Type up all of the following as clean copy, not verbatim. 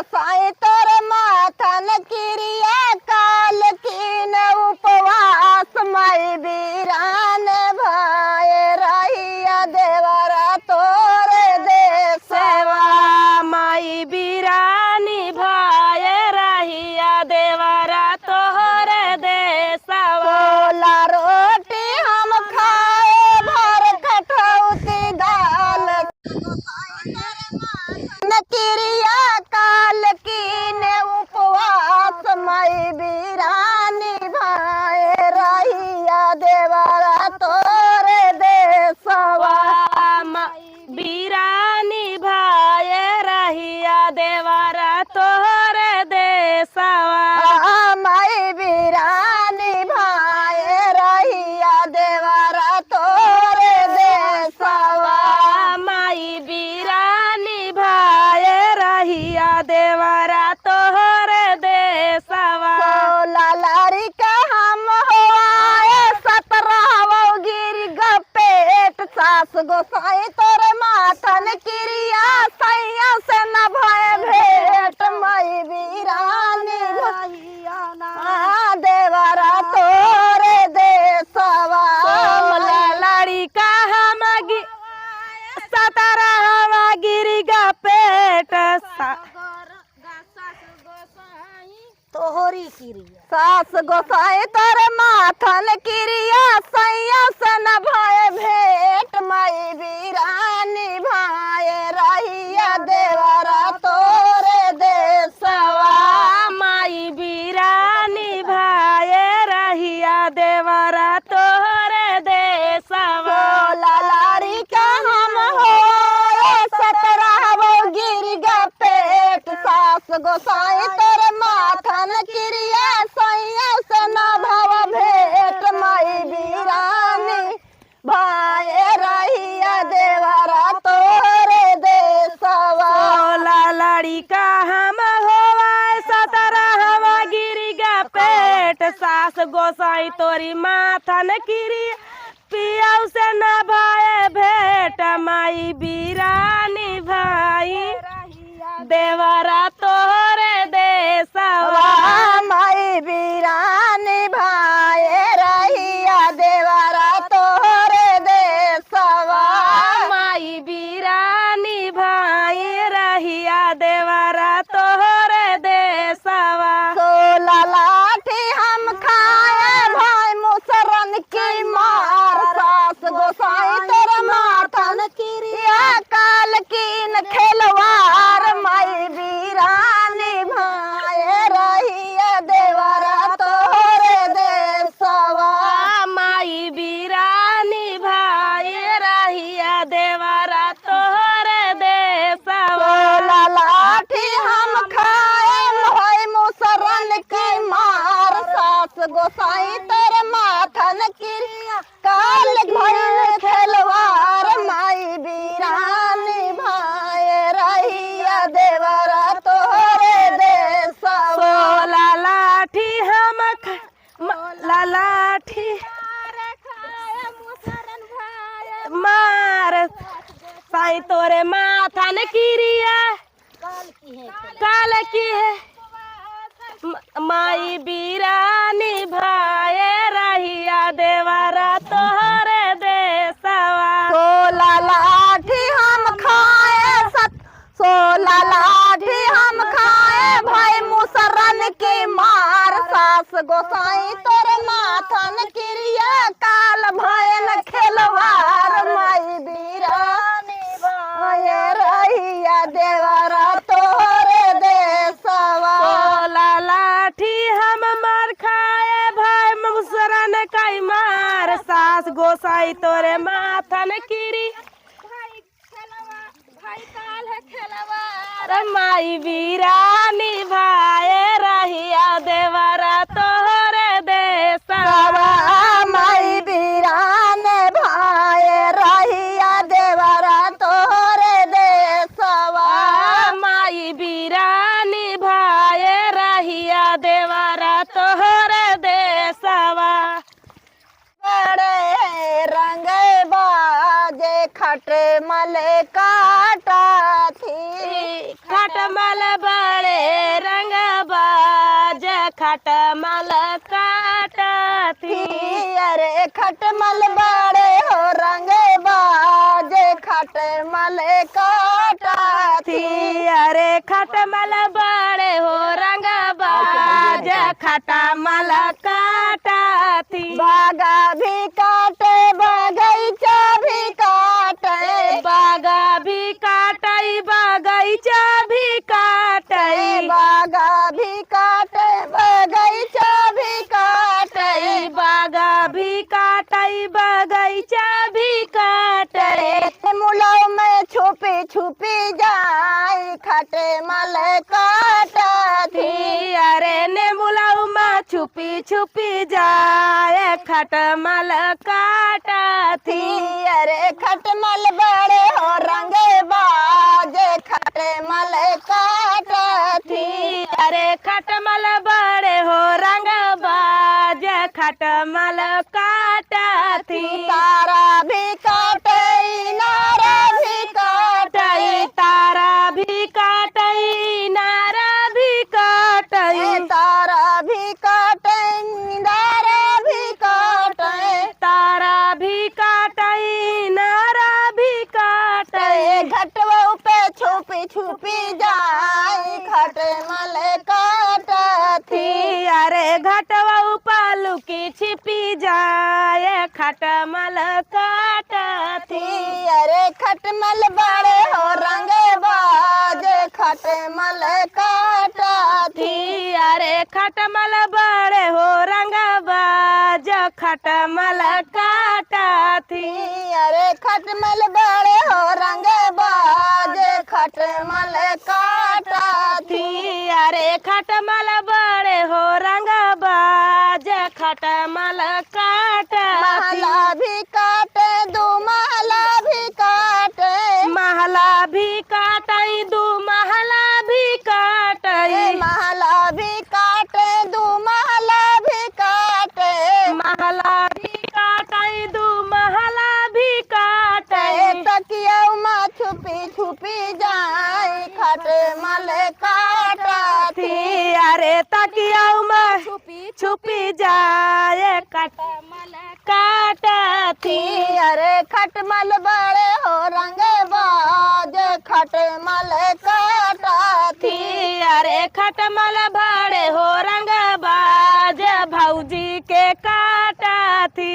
गोसाई तोर माथन क्रिया काल की न उपवास माई बीरान भाई रहिया देवरा तोरे देसवा माई बीरानी भाई रहिया देवरा तोहरे देसवा सोला रोटी हम खाए भर कठौती दाल क्रिया काल की ने उपवास माई बीरानी भाई रहिया देवरा तोरे देसवा बीरानी भाई रहिया देवरा तोहरे देसवा माई बीरानी भाई रहिया देवरा तोरे देसवा माई बीरानी भाई रहिया देवरा तोहरे देसवा सोला लड़का हम होए 17 गिर गपेट सास गोसाई तोरे माथन क्रिया सैया से न भय भेट माई बीरानी देवरा तोरे देसवा लड़का हम 17 गिरी गा पेट तोहरी क्रिया सास गोसाई तोरे माथन क्रिया सैया से न भय भेट माई बीरानी भाई रहिया देवरा तोरे देसवा माई बीरानी भाई रहिया देवरा तोहरे देसवा सोला लड़का हम हो 17 गिर गपेट सास गोसाई तोरे माथन क्रिया सैया से न भव भेट माई बीरानी भाई रहिया देवरा तोरे देसवा लड़का हम होवाए 17 गिरी गा पेट सास गोसाई तोरी माथन क्रिया पियाऊ से न भाई भेट माई बीरानी भाई देवरा तोहरे देसवा माई बीरानी भाई रहिया देवरा तोरे देसवा माई बीरानी भाई रहिया देवरा तोहरे देसवा सोला लाठी हम खाए भाई मुसरन की मार सास गोसाई तोरे माथन क्रिया काल की न खेलवार माई बीरानी भाई रहिया देवरा तोरे देसवा माई बीरानी भाई रहिया देवरा तोहरे देसवा सोला लाठी हम खाए भाई मुसरन की मार सास गोसाई तेरे माथन क्रिया काल भइल खेलवार माई बीरानी भाई रहिया देवरा तोरे देसवा लाठी हम लाठी मार साई तोरे माथन क्रिया काल की है माई बीरानी भाई रहिया देवरा तोहरे देसवा सोला लाठी हम खाए 16 लाठी हम खाए भाई मुसरन की मार सास गोसाई तोरे माथन क्रिया काल भयन खेलवार माई बीरानी भाई रहिया देवरा तोरे देसवा लाठी हम मार खाए भाई मुसरन कई मार सास गोसाई तोरे माथन क्रिया माई बीरानी भाई रहिया देवरा तोहरे देसवा माई बीरान भाई रहिया देवरा तोरे देसवा माई बीरानी भाई रहिया देवरा तोहरे देसवा बड़े रंग बाजे खट मल काटा थी खटमल बड़े खटमल काटती अरे खटमल बड़े हो रंग बाजे खटमल काटती अरे खटमल बड़े हो रंग बाज खटमल काटती बागा भी काटे बगीचा भी काटे बागा भी काटई बगीचा भी काटई बागा भी काटे बगीचा भी काटे बागा भी काटई बगीचा भी काटई मुलाव में छुपी छुपी जाए खटमल काटती अरे ने बुलाऊ माँ छुपी छुपी जाए खटमल काटती अरे खटमल बड़े हो रंग बाजे खटमल काटती अरे खटमल बड़े हो रंग बाज खटमल काटती तारा भी काटे नारा भी काटे तारा भी काटई नारा भी काटई तारा भी काटे नारा भी काटे तारा भी काटई नारा भी काटई घटवा पे छुपी छुपी जाए खटमल काटती अरे घटवा पालू की छिपी जाए खटमल काटती अरे खटमल बड़े हो रंग बाजे खटमल काटती अरे खटमल बड़े हो रंग बाज खटमल काटती अरे खटमल बड़े हो रंग बाजे खटमल काटती अरे खटमल बड़े हो रंग बाज खटमल काटती महला भी काटे दो महला भी काटे महला भी काटई दू महला भी काटई महला भी काटे दो महला भी काटे महला भी काटई दू महला भी काटई तकिया माँ छुपी छुपी जाए खटमल काटती अरे तकिया में छुपी जाए खटमल काटती अरे खटमल बड़े हो रंग बाज खटमल काटती अरे खटमल बड़े हो रंग बाज भौजी के काटती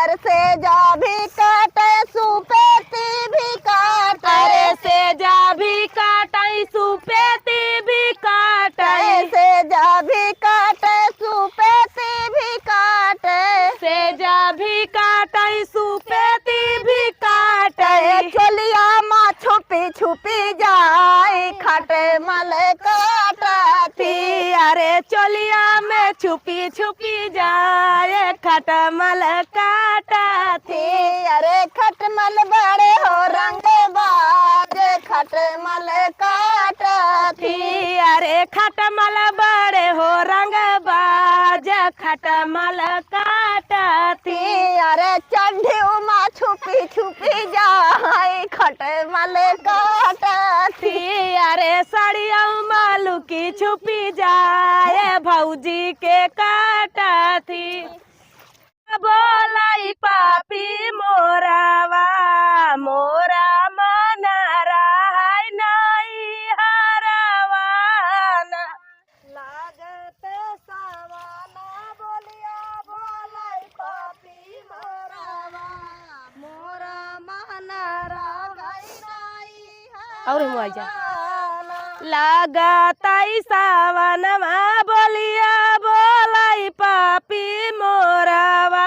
अरे से जा भी काटे सुपेती भी काटे अरे से जा भी काटई सुपेती भी काटई से जा भी काटे सुपेती भी काटे से जा भी काटई सुपेती भी काटई चलिया माँ छुपी छुपी जाए खटमल काटती अरे चोलिया में छुपी छुपी जाए खटमल काटती अरे खटमल बड़े हो रंग बाज खटमल काटती अरे खटमल बड़े हो रंग बाज खटमल काटती अरे चढ़ी माँ छुपी छुपी जाए खटमल काटती अरे सड़िया मालू की छुपी जाए भौजी के काटती बोलाई पापी मोरावा मोरा मना रहा नहीं हरवाना लागत सावाना बोलिया बोलाई पापी मोरावा मोरा माना रागाई नाई और हुआ जा लगाताई सावनमा बोलिया बोलाई पापी मोरावा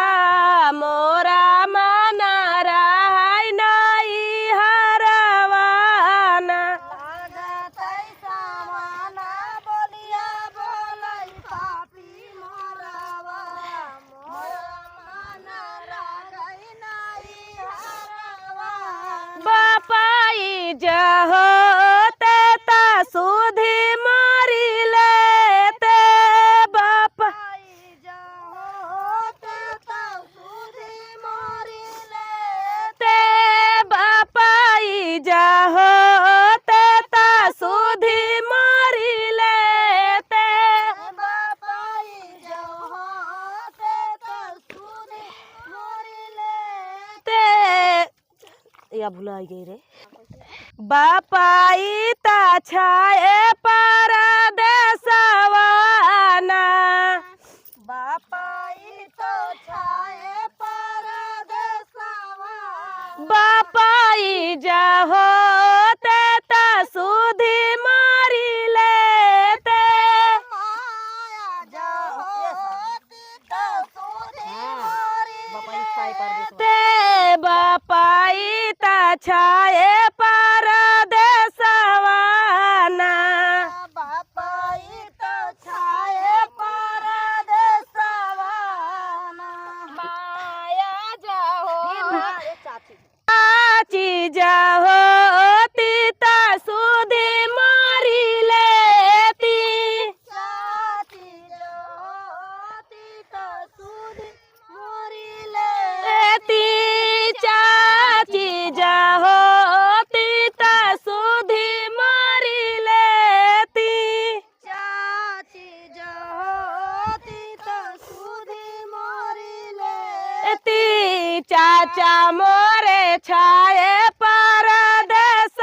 मोरा मना रहा नहीं हरवाना लागतै सावाना बोलिया बोलाई पापी मोरावा मोरा माना रागाई नाई हरवा बापाई जहो सुधी मारिले या भुला गई रे। बापाई ता छाए परदेसवाना, बापाई तो छाए परदेसवा, बापाई जाहो ते ता सुधी मारी लेते, माया जो होती तो सुधी मोरी ते बापाई ता छाए परदेसवाना, बापाई तो छाए परदेसवा, माया जो चाची जाहो ता सुधी मारी लेती, चाची जो होती तो सुधी मोरी ले, लेती चाची जाहो ता सुधी मारी लेती, चाची जो होती तो सुधी मोरी ले, ती चाचा मोरे छाए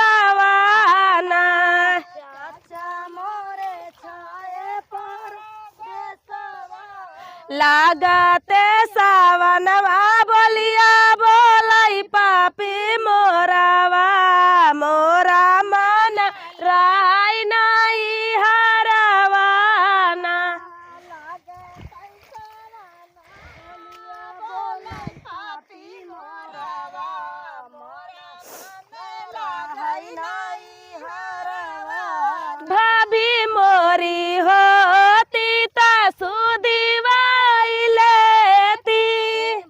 परदेसवाना, चाचा मोरे छाए परदेसवा, लागते सावनवा बोलिया बोलाई पापी मोरावा, मोरा मन राय नाई हरवाना, लागे कैसा बोलिया बोले पापी मोरावा, मोरा मेला है नहीं हरवा, भाभी मोरी होती ता सुधी वाई लेती,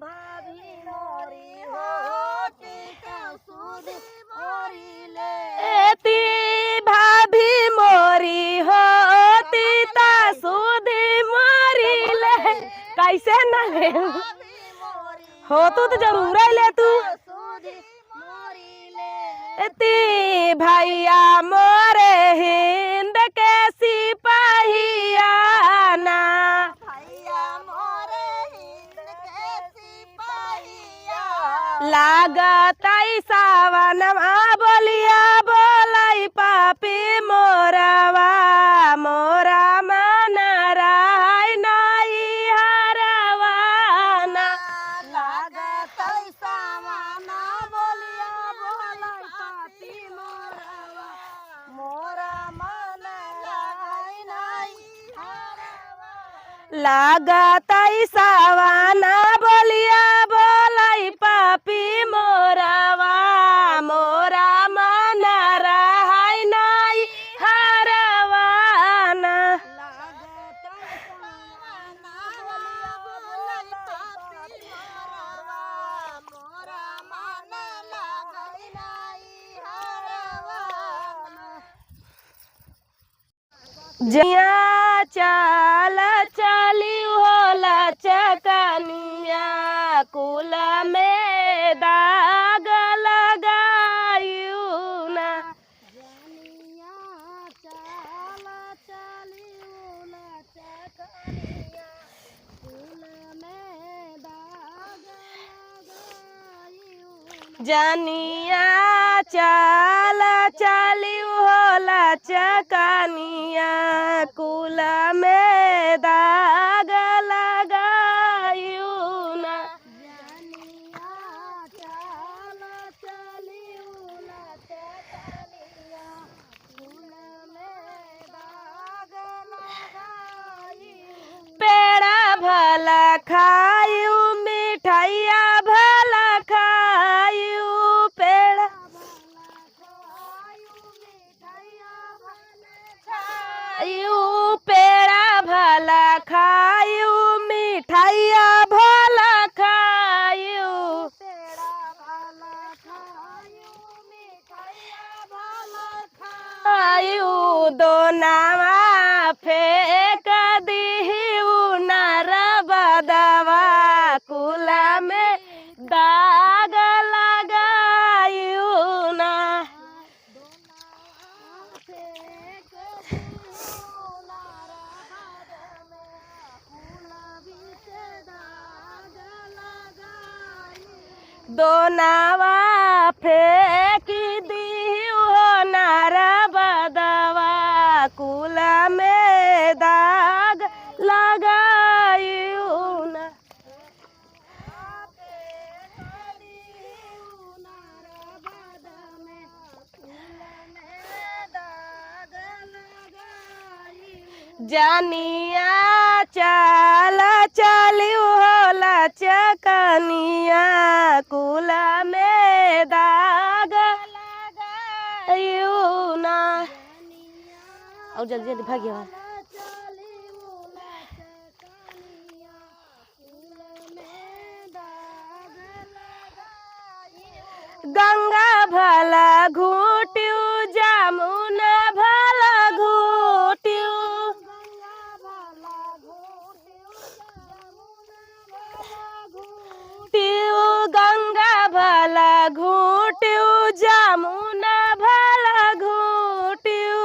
भाभी मोरी होती तो सुधी मोरी ले, एती भाभी मोरी होती ता सुधी मोरी ले। कैसे न ले भाभी मोरी हो तू तो जरूर ही ले तू, तो सुधी मोरी ले, एती भैया मोरे हिंद के सिपाहियाना, भैया मोरे हिंद के सिपाहिया, लागतई सावनवा बोलिया बोलाई पापी मोरवा, मोरा मन राय नाई हरवाना, लागत सावना बोलिया बोला पापी मोरवा, मोरा मन राय नहीं हरवा, लागतई सावना बोलिया बोलाई पापी मोरवा, मोरा मन राय नाई हरवाना, लागत सावना बोलिया बोला पापी मोरवा, मोरा मन लागई नहीं हरवा, जिया चाल चली होला चकनिया, कुल में दाग लगायू ना, जनिया चाल चली उला चकनिया, फूल में दाग लगायू, जनिया चाल चली होला चकनिया, कुल में दाग लगायू ना, जनिया चाल चली उला चकनिया, फूल में दाग लगायू, पेड़ा भला खायू मिठाइया भला खायू, पेड़ा खायू पेड़ा भला खायू मिठाइया भला खायू, खायू दोनावा फेंक दीहू नर बदवा, कुल में दाग लगायू ना, दोनावा फेंक दियो नारा बदवा कुल में दाग लगायू ना। जानिया चाल चलियो लचकनिया कुल में दाग लगायू ना। और जल्दी जल्दी भागियो। गंगा भला घूटियो जमुना भला घूटियो गंगा भला घूटियो जमुना भला घूटियो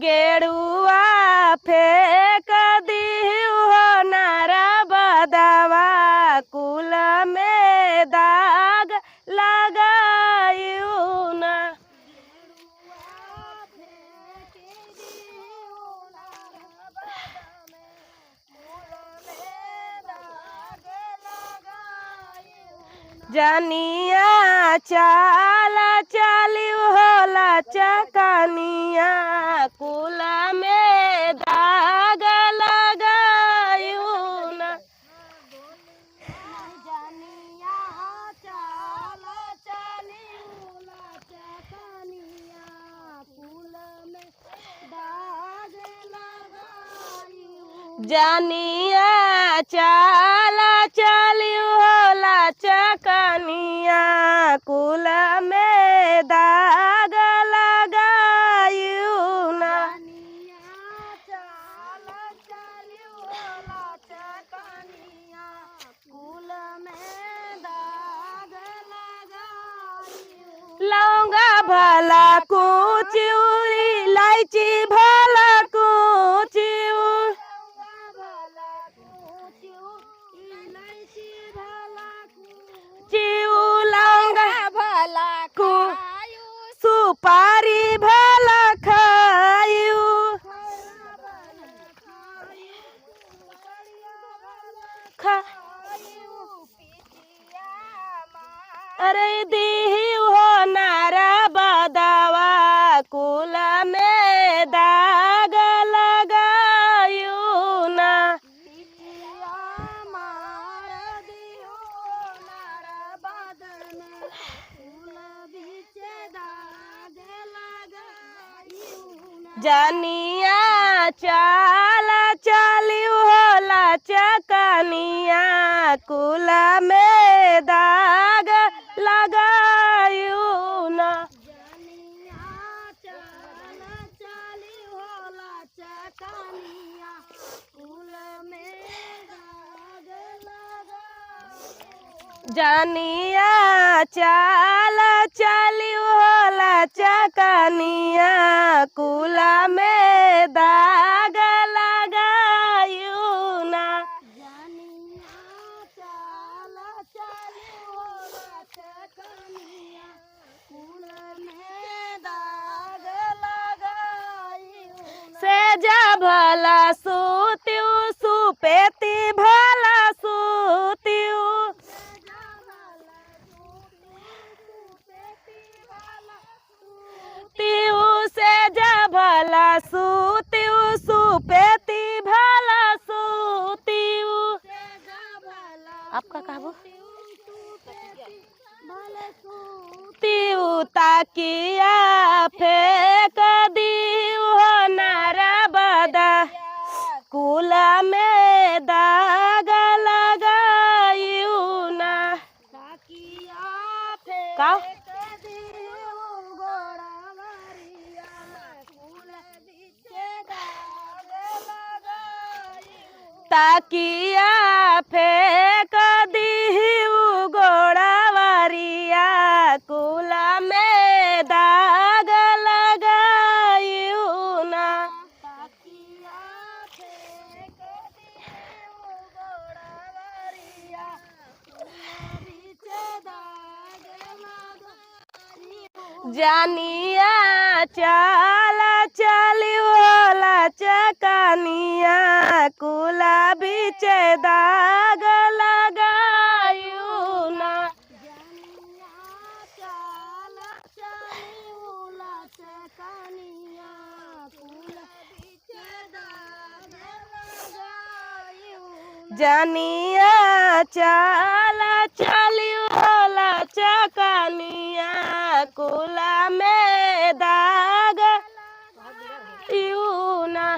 गेरुआ फेंक दियो नारा बदवा कुल में दाग लगायू ना। जानिया चाल चलियो लचकनिया कुल में दाग लगायू ना। जानिया चाल चलियो लचकनिया कुल में दाग लगायू ना। लौंगा भला कुचियो इलायची भला कुचियो लौंगा भला को सुपारी भला खायू अरे दियो नारा बदवा कुल में दाग लगायू ना। जानिया चाल चलियो लचकनिया कुल में दाग लगायू ना। जानिया चाल चलियो लचकनिया कुल में दाग लगायू ना। सेजा भला सूतियो सुपेती भला सूतियो सेजा भला सूतियो सुपेती भला सूतियो। आपका कहबो ताकिया फेंक दियो नारा बदा कुल में दाग लगायू ना। का ताकिया फेंक दियो गोड़ावरिया कुल में दाग लगायू ना। जानिया चाला चली वाला चकनिया कुला बीच दाग लगायू ना जानिया चाला चली वाला चकनिया कुला में दाग यू ना